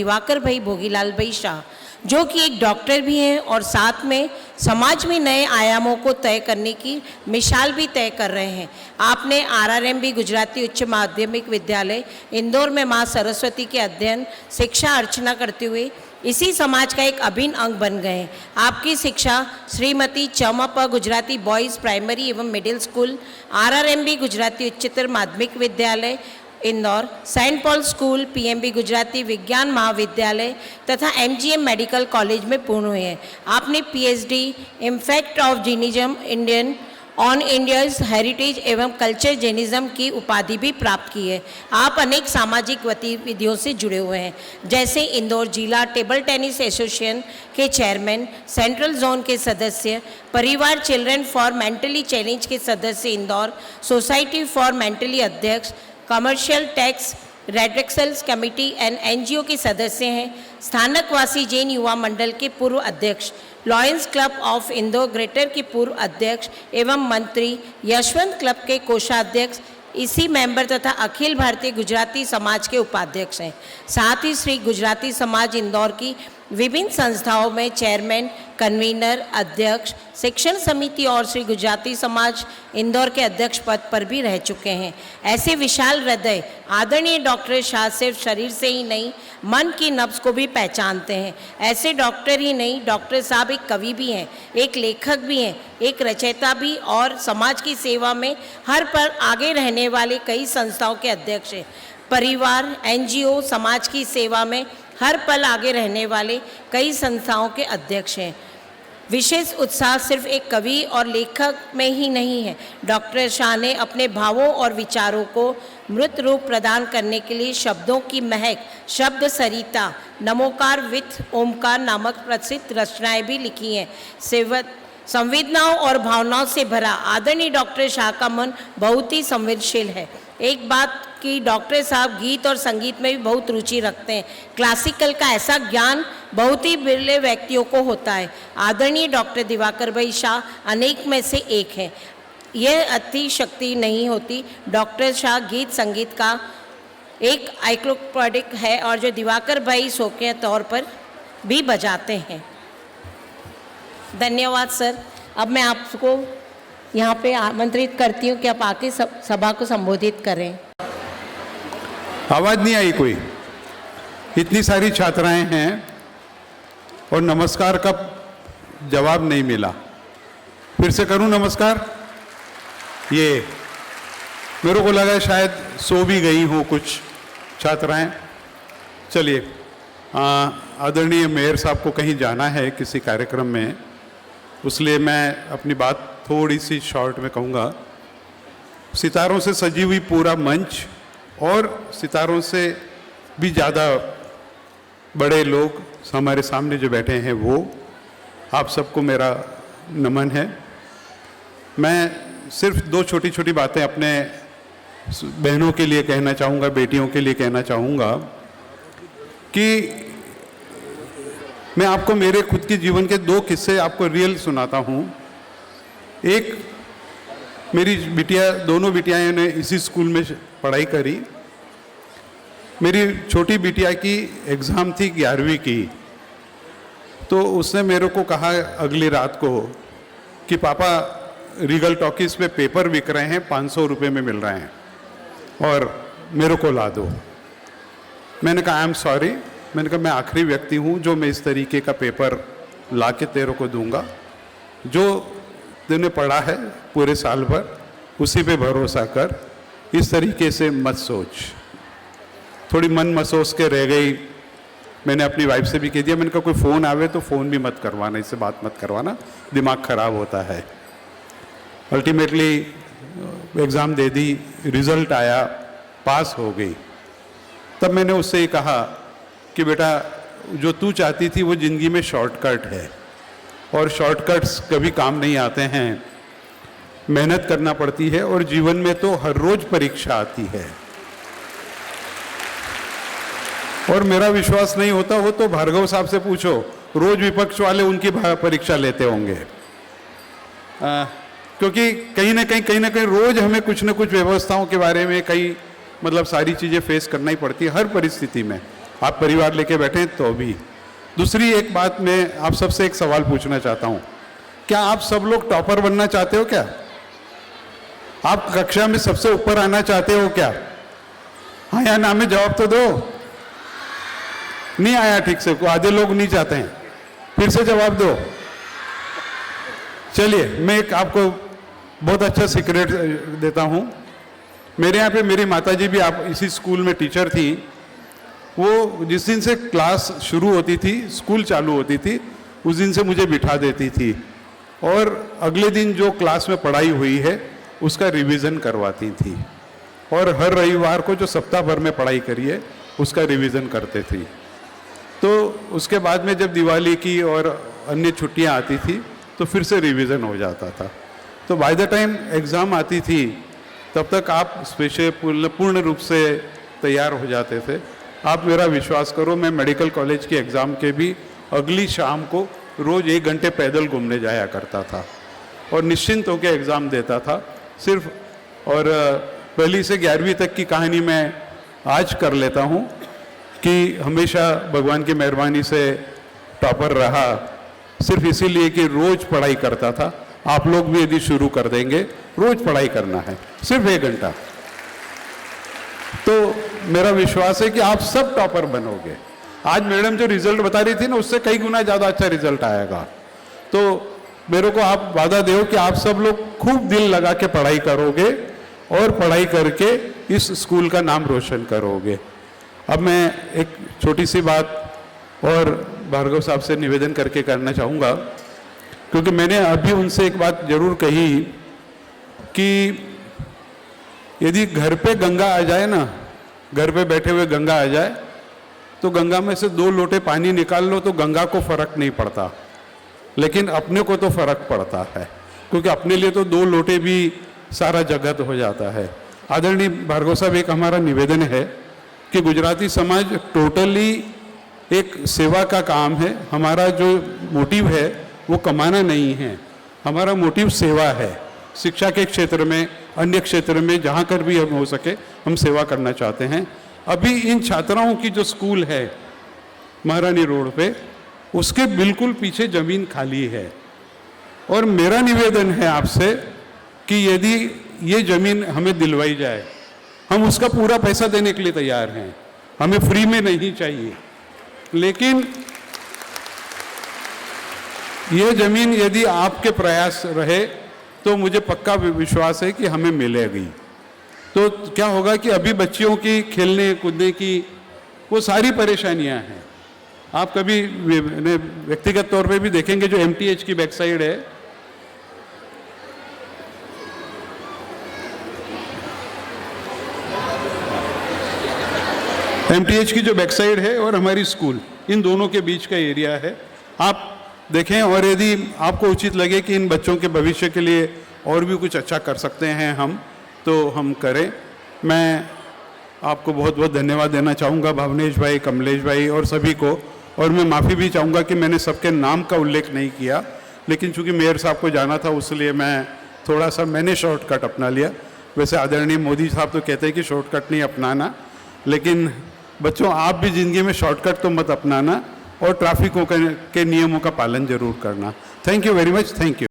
दिवाकर भाई भोगीलाल भाई शाह, जो कि एक डॉक्टर भी हैं और साथ में समाज में नए आयामों को तय करने की मिसाल भी तय कर रहे हैं। आपने RRMB गुजराती उच्च माध्यमिक विद्यालय इंदौर में माँ सरस्वती के अध्ययन शिक्षा अर्चना करते हुए इसी समाज का एक अभिन्न अंग बन गए हैं। आपकी शिक्षा श्रीमती चमप गुजराती बॉयज़ प्राइमरी एवं मिडिल स्कूल, RRMB गुजराती उच्चतर माध्यमिक विद्यालय Indore, Saint Paul school, PMB Gujarati विज्ञान महाविद्यालय तथा MGM मेडिकल कॉलेज में पूर्ण हुए हैं। आपने PhD impact of Jainism Indian on India's heritage एवं कल्चर जैनिज्म की उपाधि भी प्राप्त की है। आप अनेक सामाजिक गतिविधियों से जुड़े हुए हैं, जैसे इंदौर जिला टेबल टेनिस एसोसिएशन के चेयरमैन, सेंट्रल जोन के सदस्य, परिवार चिल्ड्रन फॉर मेंटली चैलेंज के सदस्य इंदौर, सोसाइटी फॉर मेंटली अध्यक्ष, commercial tax redressals committee and NGO के सदस्य हैं, स्थानकवासी जैन युवा मंडल के पूर्व अध्यक्ष, lions club of Indore greater के पूर्व अध्यक्ष एवं मंत्री, यशवंत क्लब के कोषाध्यक्ष, इसी मेंबर तथा अखिल भारतीय गुजराती समाज के उपाध्यक्ष हैं। साथ ही श्री गुजराती समाज इंदौर की विभिन्न संस्थाओं में चेयरमैन, कन्वीनर, अध्यक्ष, शिक्षण समिति और श्री गुजराती समाज इंदौर के अध्यक्ष पद पर भी रह चुके हैं। ऐसे विशाल हृदय आदरणीय डॉक्टर शाह सिर्फ शरीर से ही नहीं, मन की नब्ज को भी पहचानते हैं। ऐसे डॉक्टर ही नहीं, डॉक्टर साहब एक कवि भी हैं, एक लेखक भी हैं, एक रचयिता भी और समाज की सेवा में हर पल आगे रहने वाले कई संस्थाओं के अध्यक्ष हैं। परिवार, NGO, समाज की सेवा में हर पल आगे रहने वाले कई संस्थाओं के अध्यक्ष हैं। विशेष उत्साह सिर्फ एक कवि और लेखक में ही नहीं है। डॉक्टर शाह ने अपने भावों और विचारों को मूर्त रूप प्रदान करने के लिए शब्दों की महक, शब्द सरिता, नमोकार विथ ओमकार नामक प्रसिद्ध रचनाएं भी लिखी हैं। संवेदनाओं और भावनाओं से भरा आदरणीय डॉक्टर शाह का मन बहुत ही संवेदनशील है। एक बात कि डॉक्टर साहब गीत और संगीत में भी बहुत रुचि रखते हैं। क्लासिकल का ऐसा ज्ञान बहुत ही बिरले व्यक्तियों को होता है। आदरणीय डॉक्टर दिवाकर भाई शाह अनेक में से एक हैं। यह अति शक्ति नहीं होती। डॉक्टर शाह गीत संगीत का एक आइक्लोपॉडिक है और जो दिवाकर भाई शौकिया तौर पर भी बजाते हैं। धन्यवाद सर। अब मैं आपको यहाँ पे आमंत्रित करती हूँ कि आप आके सभा को संबोधित करें। आवाज़ नहीं आई कोई? इतनी सारी छात्राएं हैं और नमस्कार का जवाब नहीं मिला। फिर से करूं नमस्कार? ये मेरे को लगा शायद सो भी गई हो कुछ छात्राएं। चलिए, आदरणीय मेयर साहब को कहीं जाना है किसी कार्यक्रम में, इसलिए मैं अपनी बात थोड़ी सी शॉर्ट में कहूँगा। सितारों से सजी हुई पूरा मंच और सितारों से भी ज़्यादा बड़े लोग हमारे सामने जो बैठे हैं, वो आप सबको मेरा नमन है। मैं सिर्फ दो छोटी छोटी बातें अपने बहनों के लिए कहना चाहूँगा, बेटियों के लिए कहना चाहूँगा कि मैं आपको मेरे खुद के जीवन के दो किस्से आपको रियल सुनाता हूँ। एक, मेरी बिटिया, दोनों बिटियाएं ने इसी स्कूल में पढ़ाई करी। मेरी छोटी बिटिया की एग्ज़ाम थी 11वीं की, तो उसने मेरे को कहा अगली रात को कि पापा रीगल टॉकीज़ पे पेपर बिक रहे हैं, 500 रुपये में मिल रहे हैं और मेरे को ला दो। मैंने कहा आई एम सॉरी। मैंने कहा मैं आखिरी व्यक्ति हूँ जो मैं इस तरीके का पेपर ला के तेरे को दूंगा। जो तूने पढ़ा है पूरे साल भर उसी पे भरोसा कर, इस तरीके से मत सोच। थोड़ी मन मसोस के रह गई। मैंने अपनी वाइफ से भी कह दिया, मैंने कहा कोई फ़ोन आवे तो फ़ोन भी मत करवाना, इससे बात मत करवाना, दिमाग ख़राब होता है। अल्टीमेटली एग्ज़ाम दे दी, रिज़ल्ट आया, पास हो गई। तब मैंने उससे ये कहा कि बेटा जो तू चाहती थी वो ज़िंदगी में शॉर्टकट है और शॉर्टकट्स कभी काम नहीं आते हैं। मेहनत करना पड़ती है और जीवन में तो हर रोज़ परीक्षा आती है। और मेरा विश्वास नहीं होता हो तो भार्गव साहब से पूछो, रोज विपक्ष वाले उनकी परीक्षा लेते होंगे। क्योंकि कहीं ना कहीं रोज हमें कुछ न कुछ व्यवस्थाओं के बारे में कई सारी चीज़ें फेस करना ही पड़ती है हर परिस्थिति में। आप परिवार लेके बैठे तो भी। दूसरी एक बात, मैं आप सबसे एक सवाल पूछना चाहता हूँ, क्या आप सब लोग टॉपर बनना चाहते हो क्या? आप कक्षा में सबसे ऊपर आना चाहते हो क्या? हाँ या ना में जवाब तो दो। नहीं आया ठीक से, आधे लोग नहीं चाहते हैं, फिर से जवाब दो। चलिए, मैं एक आपको बहुत अच्छा सीक्रेट देता हूँ। मेरे यहाँ पे मेरी माताजी भी आप इसी स्कूल में टीचर थी। वो जिस दिन से क्लास शुरू होती थी, स्कूल चालू होती थी, उस दिन से मुझे बिठा देती थी और अगले दिन जो क्लास में पढ़ाई हुई है उसका रिवीजन करवाती थी, और हर रविवार को जो सप्ताह भर में पढ़ाई करी है उसका रिवीजन करते थी। तो उसके बाद में जब दिवाली की और अन्य छुट्टियां आती थी तो फिर से रिवीजन हो जाता था। तो बाय द टाइम एग्ज़ाम आती थी तब तक आप स्पेशल पूर्ण रूप से तैयार हो जाते थे। आप मेरा विश्वास करो, मैं मेडिकल कॉलेज के एग्ज़ाम के भी अगली शाम को रोज़ 1 घंटे पैदल घूमने जाया करता था और निश्चिंत होकर एग्ज़ाम देता था सिर्फ। और पहली से 11वीं तक की कहानी मैं आज कर लेता हूँ कि हमेशा भगवान की मेहरबानी से टॉपर रहा, सिर्फ इसीलिए कि रोज़ पढ़ाई करता था। आप लोग भी यदि शुरू कर देंगे, रोज़ पढ़ाई करना है, सिर्फ 1 घंटा, तो मेरा विश्वास है कि आप सब टॉपर बनोगे। आज मैडम जो रिजल्ट बता रही थी ना, उससे कई गुना ज़्यादा अच्छा रिजल्ट आएगा। तो मेरे को आप वादा दो कि आप सब लोग खूब दिल लगा के पढ़ाई करोगे और पढ़ाई करके इस स्कूल का नाम रोशन करोगे। अब मैं एक छोटी सी बात और भार्गव साहब से निवेदन करके करना चाहूँगा, क्योंकि मैंने अभी उनसे एक बात जरूर कही कि यदि घर पे गंगा आ जाए ना, घर पे बैठे हुए गंगा आ जाए तो गंगा में से 2 लोटे पानी निकाल लो तो गंगा को फर्क नहीं पड़ता, लेकिन अपने को तो फर्क पड़ता है, क्योंकि अपने लिए तो 2 लोटे भी सारा जगत हो जाता है। आदरणीय भार्गव साहब, एक हमारा निवेदन है कि गुजराती समाज टोटली एक सेवा का काम है। हमारा जो मोटिव है वो कमाना नहीं है, हमारा मोटिव सेवा है। शिक्षा के क्षेत्र में, अन्य क्षेत्र में, जहाँ कर भी हम हो सके हम सेवा करना चाहते हैं। अभी इन छात्राओं की जो स्कूल है महारानी रोड पे, उसके बिल्कुल पीछे ज़मीन खाली है, और मेरा निवेदन है आपसे कि यदि ये ज़मीन हमें दिलवाई जाए, हम उसका पूरा पैसा देने के लिए तैयार हैं, हमें फ्री में नहीं चाहिए, लेकिन ये ज़मीन यदि आपके प्रयास रहे तो मुझे पक्का विश्वास है कि हमें मिलेगी। तो क्या होगा कि अभी बच्चियों की खेलने कूदने की वो सारी परेशानियां हैं। आप कभी व्यक्तिगत तौर पे भी देखेंगे, जो MTH की बैक साइड है, MTH की जो बैक साइड है और हमारी स्कूल, इन दोनों के बीच का एरिया है। आप देखें, और यदि आपको उचित लगे कि इन बच्चों के भविष्य के लिए और भी कुछ अच्छा कर सकते हैं हम, तो हम करें। मैं आपको बहुत बहुत धन्यवाद देना चाहूँगा, भावनेश भाई, कमलेश भाई और सभी को। और मैं माफ़ी भी चाहूँगा कि मैंने सबके नाम का उल्लेख नहीं किया, लेकिन चूँकि मेयर साहब को जाना था उसलिए मैंने शॉर्टकट अपना लिया। वैसे आदरणीय मोदी साहब तो कहते हैं कि शॉर्टकट नहीं अपनाना, लेकिन बच्चों आप भी ज़िंदगी में शॉर्टकट तो मत अपनाना और ट्रैफिकों के नियमों का पालन जरूर करना। Thank you very much. Thank you.